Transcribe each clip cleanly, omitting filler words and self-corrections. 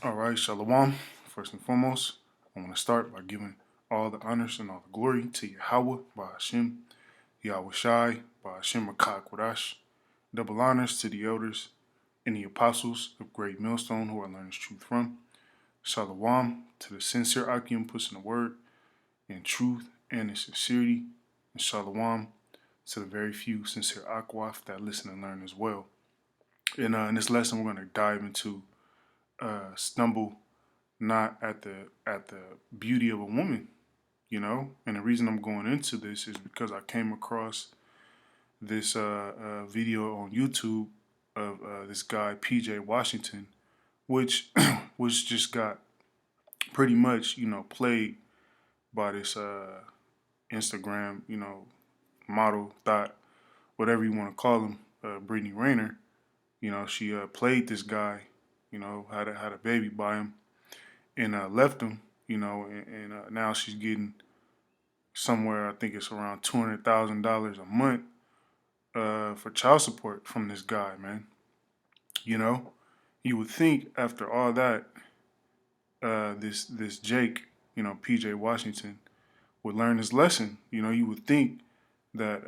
All right, Shalom. First and foremost, I want to start by giving all the honors and all the glory to Yahweh by Hashem, Yahweh Shai by Hashem Rakak Wadash. Double honors to the elders and the apostles of Great Millstone who I learned this truth from. Shalom to the sincere Akim pushing the word in truth and in sincerity. And Shalom to the very few sincere Akwaf that listen and learn as well. And in this lesson, we're going to dive into stumble not at the beauty of a woman, And the reason I'm going into this is because I came across this video on YouTube of this guy PJ Washington, which was just got pretty much played by this Instagram model thought whatever you want to call him, Brittany Rayner. She played this guy, had a baby by him and left him, and now she's getting somewhere, I think it's around $200,000 a month for child support from this guy, man. You know, you would think after all that, this Jake, PJ Washington, would learn his lesson. You would think that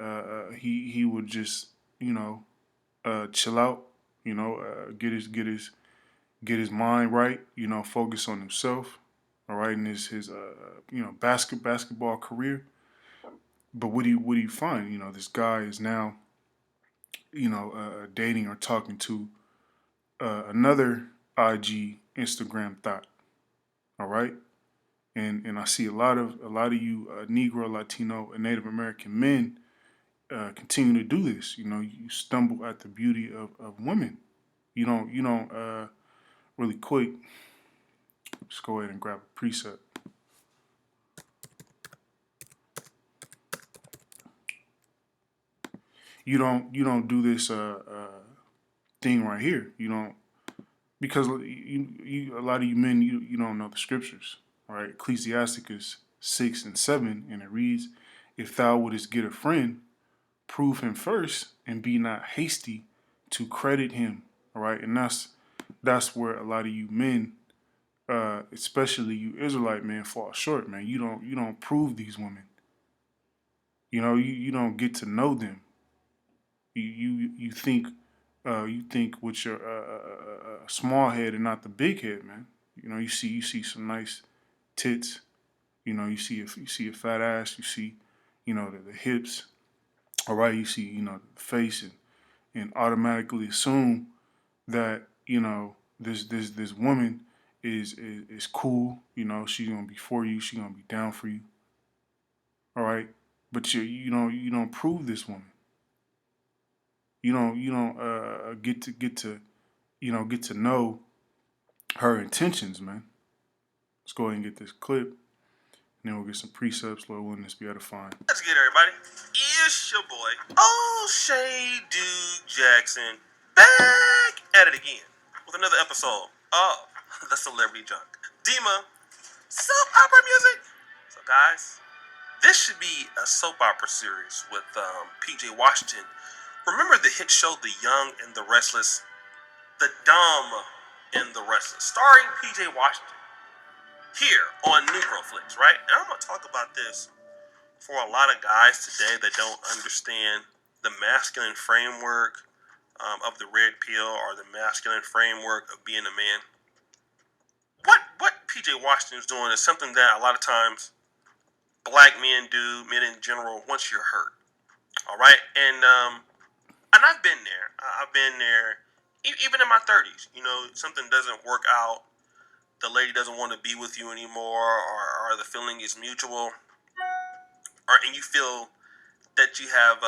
he would just, chill out, get his mind right, focus on himself, all right, in his basketball career. But what do you find? This guy is now, dating or talking to another IG Instagram thought, all right, and I see a lot of you Negro, Latino, and Native American men continue to do this. You stumble at the beauty of women. You don't really quick. Just go ahead and grab a preset. You don't do this thing right here. You don't, because a lot of you men you don't know the scriptures. All right, Ecclesiasticus 6:7, and it reads, "If thou wouldest get a friend, prove him first, and be not hasty to credit him." All right, and that's where a lot of you men, especially you Israelite men, fall short, man. You don't prove these women. You don't get to know them. You think with your small head and not the big head, man. You see some nice tits. You see a fat ass. You see the hips. All right. You see the face and automatically assume that this woman is cool. She's gonna be for you. She's gonna be down for you. All right. But you don't prove this woman. You don't get to know her intentions, man. Let's go ahead and get this clip, and then we'll get some precepts. Lord willing, this be edifying. Let's get everybody. It's your boy, O'Shea Dude Jackson, back at it again with another episode of the Celebrity Junk. Dima, soap opera music. So, guys, this should be a soap opera series with PJ Washington. Remember the hit show The Young and the Restless? The Dumb and the Restless, starring PJ Washington, here on Negroflix, right? And I'm going to talk about this for a lot of guys today that don't understand the masculine framework of the red pill or the masculine framework of being a man. What PJ Washington is doing is something that a lot of times black men do, men in general, once you're hurt. All right? And I've been there. I've been there even in my 30s. Something doesn't work out. The lady doesn't want to be with you anymore, or the feeling is mutual, and you feel that you have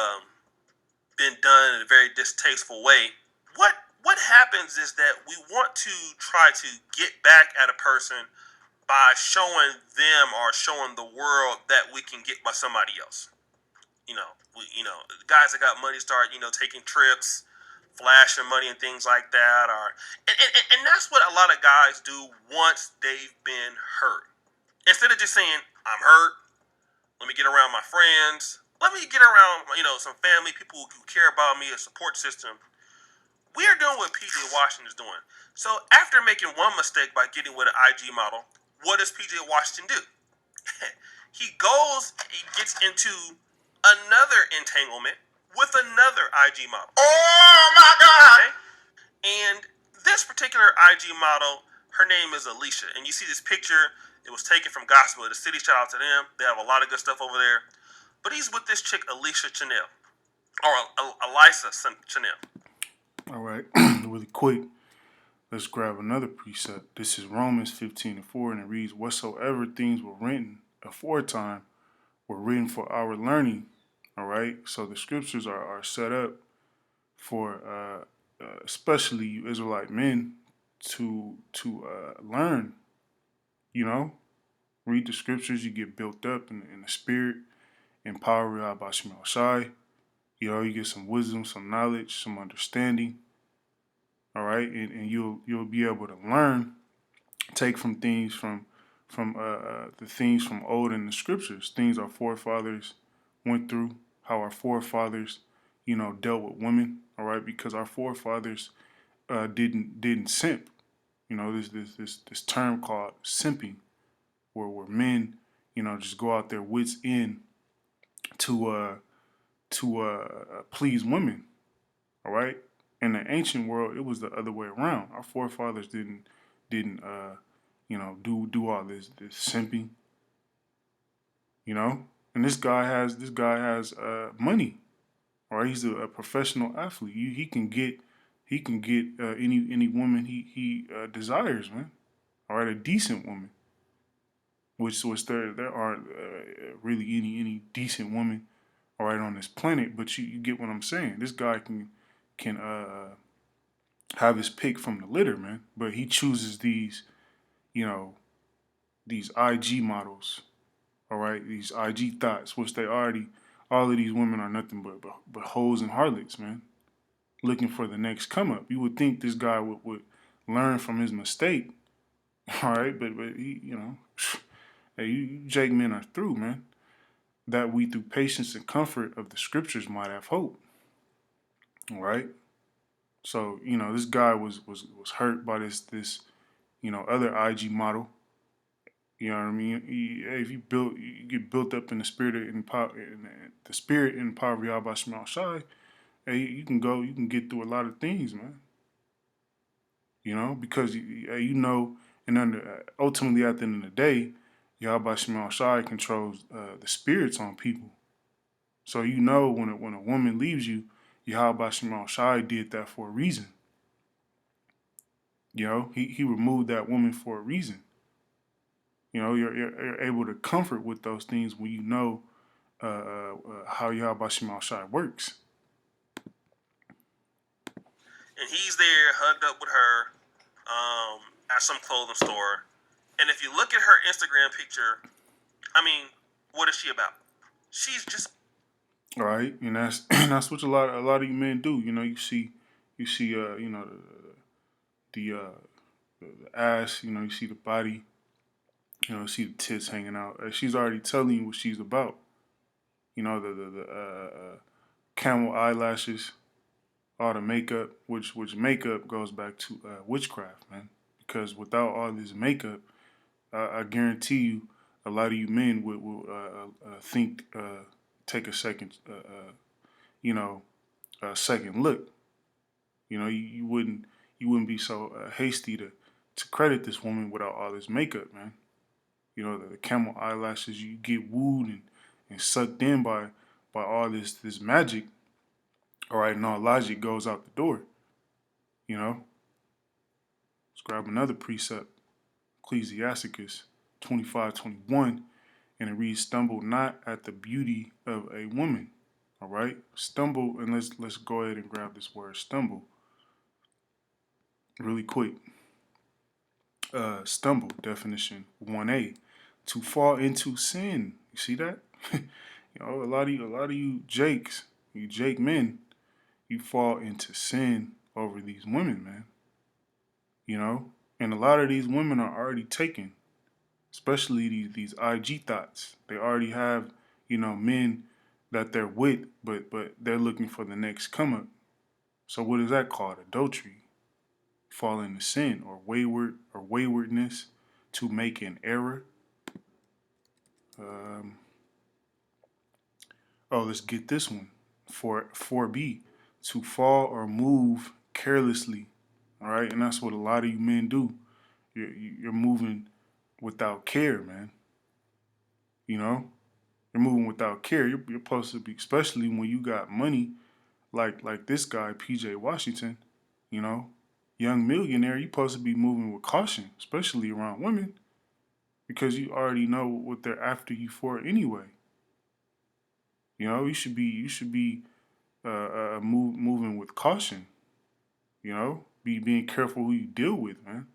been done in a very distasteful way. What happens is that we want to try to get back at a person by showing them or showing the world that we can get by somebody else. Guys that got money start, taking trips, flashing money and things like that, and that's what a lot of guys do once they've been hurt. Instead of just saying, "I'm hurt, let me get around my friends, let me get around, some family, people who care about me, a support system," we are doing what PJ Washington is doing. So after making one mistake by getting with an IG model, what does PJ Washington do? He gets into another entanglement with another IG model. Oh my God! Okay? And this particular IG model, her name is Alicia. And you see this picture, it was taken from Gospel of the City. Shout out to them. They have a lot of good stuff over there. But he's with this chick, Alicia Chanel. Or Elisa Chanel. All right, really quick. Let's grab another precept. This is Romans 15:4, and it reads, "Whatsoever things were written aforetime were written for our learning." All right, so the scriptures are set up for especially you Israelite men to learn. You know, read the scriptures, you get built up in the spirit, empowered by Shema Shai. You know, you get some wisdom, some knowledge, some understanding. All right, and you'll be able to learn, take from things from the things from old in the scriptures, things our forefathers went through, how our forefathers, dealt with women. All right, because our forefathers didn't simp. You know, this term called simping, where men, just go out their wits in to please women. All right. In the ancient world, it was the other way around. Our forefathers didn't do all this simping. And this guy has money. All right, he's a professional athlete. He can get any woman he desires, man. All right, a decent woman. Which there aren't really any decent women, all right, on this planet. But you get what I'm saying. This guy can have his pick from the litter, man. But he chooses you know, these IG models, all right, these IG thoughts, which all of these women are nothing but hoes and harlots, man, looking for the next come up. You would think this guy would learn from his mistake, all right, but he, hey, you Jake men are through, man. That we through patience and comfort of the scriptures might have hope, all right. So this guy was hurt by this other IG model. You know what I mean? If you get built up in the spirit and power, in the spirit and power of Yahweh Shema Shai, hey, you can get through a lot of things, man. Because and ultimately at the end of the day, Yahweh Shema Shai controls the spirits on people. So when a woman leaves you, Yahweh Shema Shai did that for a reason. He removed that woman for a reason. You're able to comfort with those things when you know how Yahweh Shema Shai works. And he's there hugged up with her at some clothing store. And if you look at her Instagram picture, I mean, what is she about? She's just all right, and that's what a lot of you men do. You see the ass. You see the body. You see the tits hanging out. She's already telling you what she's about. The camel eyelashes, all the makeup, which makeup goes back to witchcraft, man. Because without all this makeup, I guarantee you, a lot of you men will think, take a second, a second look. You wouldn't be so hasty to credit this woman without all this makeup, man. The camel eyelashes, you get wooed and sucked in by all this magic. All right, and all logic goes out the door. Let's grab another precept, Ecclesiasticus 25:21, and it reads, "Stumble not at the beauty of a woman." All right, stumble, and let's go ahead and grab this word stumble really quick. Stumble definition 1A, to fall into sin. You see that? A lot of you Jakes, you Jake men, you fall into sin over these women, man. And a lot of these women are already taken, especially these IG thoughts. They already have, men that they're with, but they're looking for the next come up. So what is that called? Adultery. Fall into sin or waywardness to make an error. Um, oh, let's get this one. For 4B, to fall or move carelessly. All right, and that's what a lot of you men do. You're moving without care, man. You know, you're moving without care. You're supposed to be, especially when you got money like this guy, PJ Washington. You know, young millionaire. You're supposed to be moving with caution, especially around women, because you already know what they're after you for anyway. You know, you should be moving with caution. You know, being careful who you deal with, man,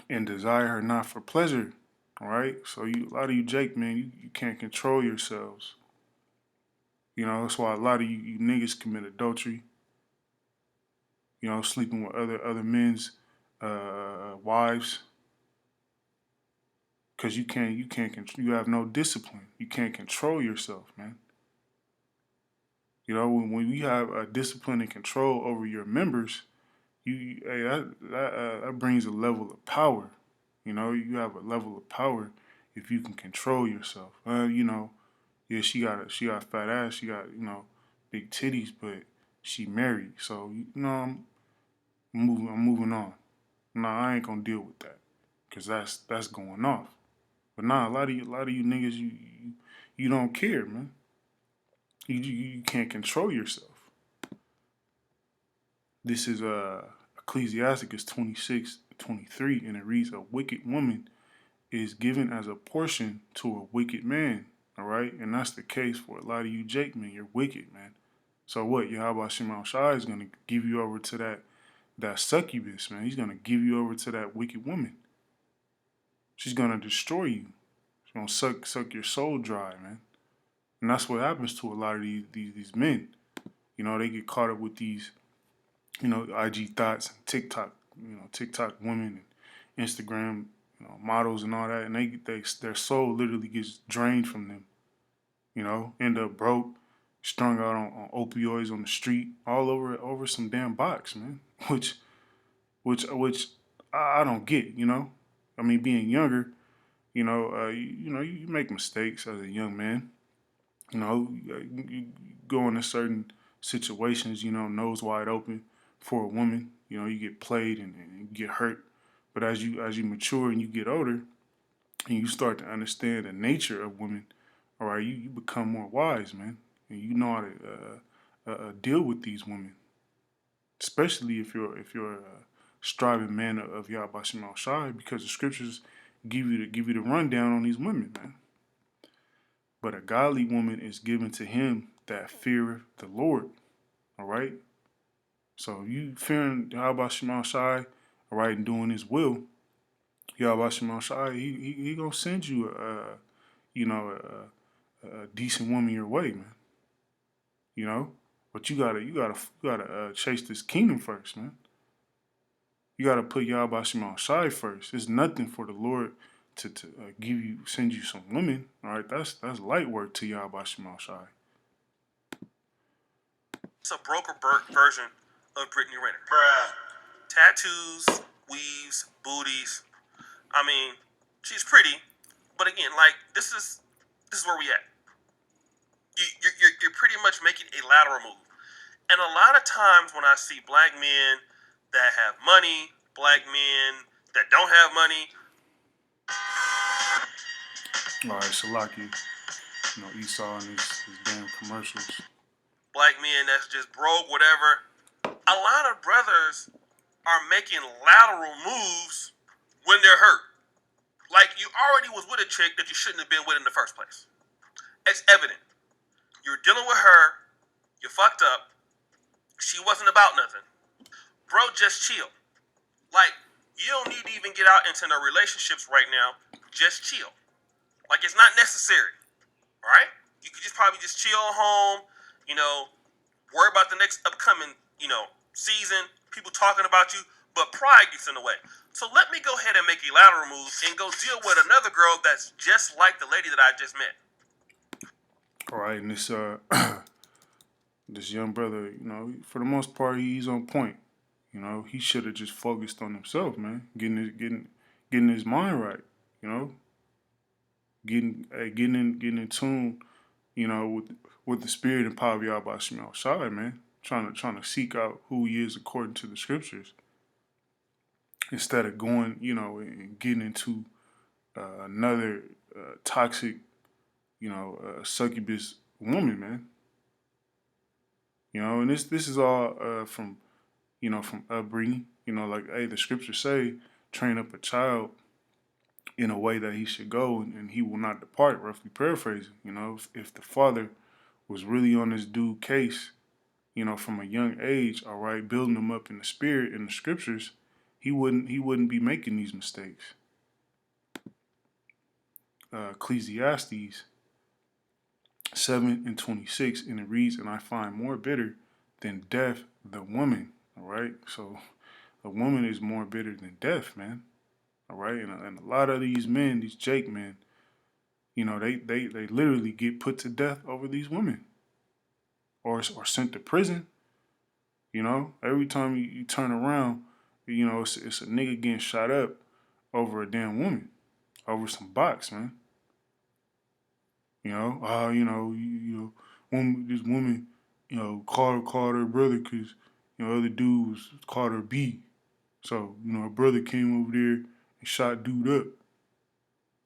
and desire her not for pleasure. All right, so a lot of you Jake, man, you can't control yourselves. You know, that's why a lot of you niggas commit adultery. You know, sleeping with other men's wives, because you have no discipline. You can't control yourself, man. You know, when you have a discipline and control over your members, hey, that brings a level of power. You know, you have a level of power if you can control yourself. You know, yeah, she got fat ass, she got big titties, but she married, so I'm moving on. Nah, I ain't gonna deal with that, cause that's going off. But nah, a lot of you niggas, you don't care, man. You can't control yourself. This is Ecclesiasticus 26:23, and it reads, "A wicked woman is given as a portion to a wicked man." All right, and that's the case for a lot of you Jake men. You're wicked, man. So what? Yahweh Shemel Shai is gonna give you over to that succubus, man. He's gonna give you over to that wicked woman. She's gonna destroy you. She's gonna suck your soul dry, man. And that's what happens to a lot of these men. You know, they get caught up with these, IG thoughts and TikTok, TikTok women and Instagram, models and all that, and their soul literally gets drained from them. You know, end up broke, strung out on opioids on the street, all over some damn box, man. Which I don't get. You know, I mean, being younger, you make mistakes as a young man. You know, you go into certain situations, nose wide open for a woman. You know, you get played and you get hurt. But as you mature and you get older and you start to understand the nature of women, all right, you become more wise, man, and you know how to deal with these women, especially if you're a striving man of Yahweh Shema Shai, because the scriptures give you the rundown on these women, man. But a godly woman is given to him that feareth the Lord. All right. So you fearing Yahweh Shema Shai, all right, and doing His will, Yahweh Shema Shai, he gonna send you a decent woman your way, man. You know, but you gotta chase this kingdom first, man. You gotta put Yahweh Shema Shai first. It's nothing for the Lord to send you some women. All right, that's light work to Yahweh Shema Shai. It's a broker version of Brittany Renner. Bruh. Tattoos, weaves, booties. I mean, she's pretty, but again, like this is where we at. You're pretty much making a lateral move, and a lot of times when I see black men that have money, black men that don't have money. All right, Shalaki, Esau and his damn commercials. Black men that's just broke, whatever. A lot of brothers are making lateral moves when they're hurt. Like you already was with a chick that you shouldn't have been with in the first place. It's evident. You're dealing with her. You fucked up. She wasn't about nothing. Bro, just chill. Like, you don't need to even get out into no relationships right now. Just chill. Like, it's not necessary. All right? You could just probably just chill home, worry about the next upcoming, season, people talking about you, but pride gets in the way. So let me go ahead and make a lateral move and go deal with another girl that's just like the lady that I just met. All right, and this This young brother, for the most part, he's on point. He should have just focused on himself, man, getting his mind right. You know, getting in tune. With the spirit and power of Yahweh Shema Shai, man. Trying to seek out who he is according to the scriptures, instead of going, and getting into another toxic, succubus woman, man. And this is all from upbringing. Like, hey, the scriptures say, train up a child in a way that he should go, and he will not depart. Roughly paraphrasing. If the father was really on this dude case, from a young age, all right, building him up in the spirit in the scriptures, he wouldn't be making these mistakes. Ecclesiastes 7:26, and it reads, "And I find more bitter than death the woman." All right, so a woman is more bitter than death, man. All right, and a lot of these men, these Jake men, they literally get put to death over these women, or sent to prison. Every time you turn around, it's a nigga getting shot up over a damn woman, over some box, man. This woman, called her brother because, other dude was called her B. So, her brother came over there and shot dude up.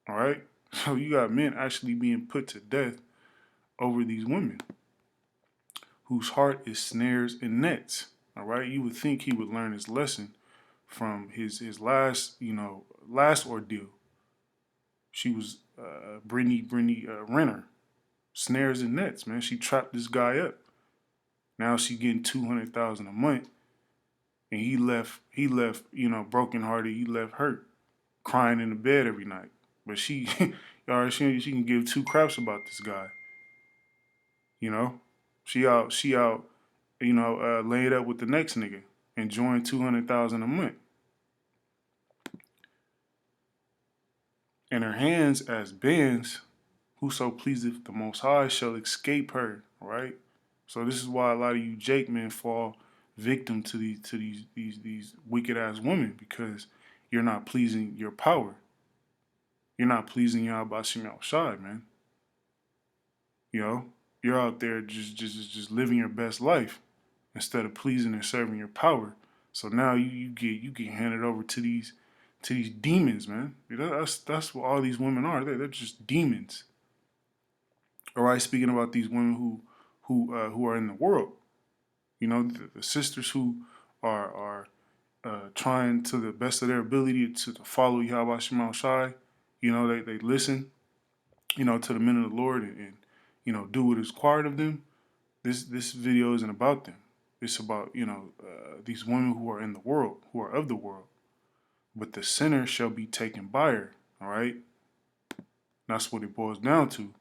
All right? So you got men actually being put to death over these women whose heart is snares and nets. All right? You would think he would learn his lesson from his last ordeal. She was Brittany Renner. Snares and nets, man. She trapped this guy up. Now she getting $200,000 a month, and he left, brokenhearted. He left hurt, crying in the bed every night. But she, she can give two craps about this guy. She out, laid up with the next nigga, enjoying $200,000 a month. And her hands as bands, whoso pleaseth the Most High shall escape her. Right. So this is why a lot of you Jake men fall victim to these wicked ass women, because you're not pleasing your power. You're not pleasing Yahweh Shem Shai, man. You're out there just living your best life instead of pleasing and serving your power. So now you get handed over to these demons, man. That's what all these women are. They're just demons. All right, speaking about these women who are in the world, the sisters who are trying to the best of their ability to follow Yahweh Shema Shai. They listen, to the men of the Lord, and do what is required of them. This video isn't about them. It's about these women who are in the world, who are of the world. But the sinner shall be taken by her. All right, that's what it boils down to.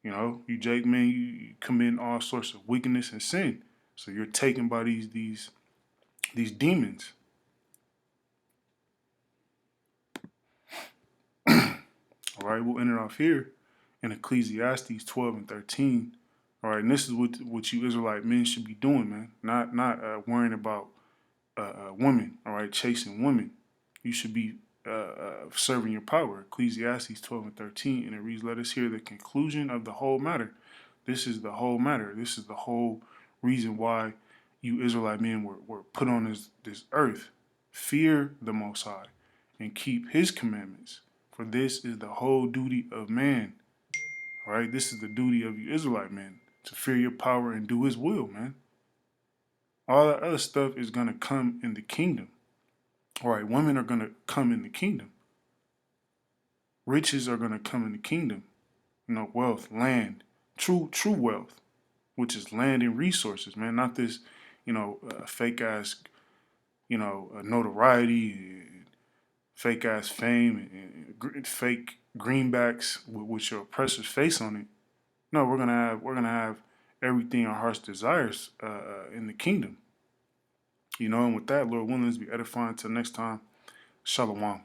You Jake man, you commit all sorts of wickedness and sin. So you're taken by these demons. All right, we'll end it off here in Ecclesiastes 12:13. All right, and this is what you Israelite men should be doing, man. Not worrying about women. All right, chasing women. You should be serving your power. Ecclesiastes 12:13, and it reads, "Let us hear the conclusion of the whole matter." This is the whole matter. This is the whole reason why you Israelite men were put on this earth. Fear the Most High and keep His commandments, for this is the whole duty of man. All right, this is the duty of you Israelite men, to fear your power and do His will, man. All that other stuff is gonna come in the kingdom. All right, women are gonna come in the kingdom. Riches are gonna come in the kingdom. Wealth, land, true wealth, which is land and resources, man. Not this, fake ass, notoriety, fake ass fame, and fake greenbacks with your oppressor's face on it. No, we're gonna have everything our hearts desires in the kingdom. And with that, Lord willing, let's be edifying. Till next time, Shalom.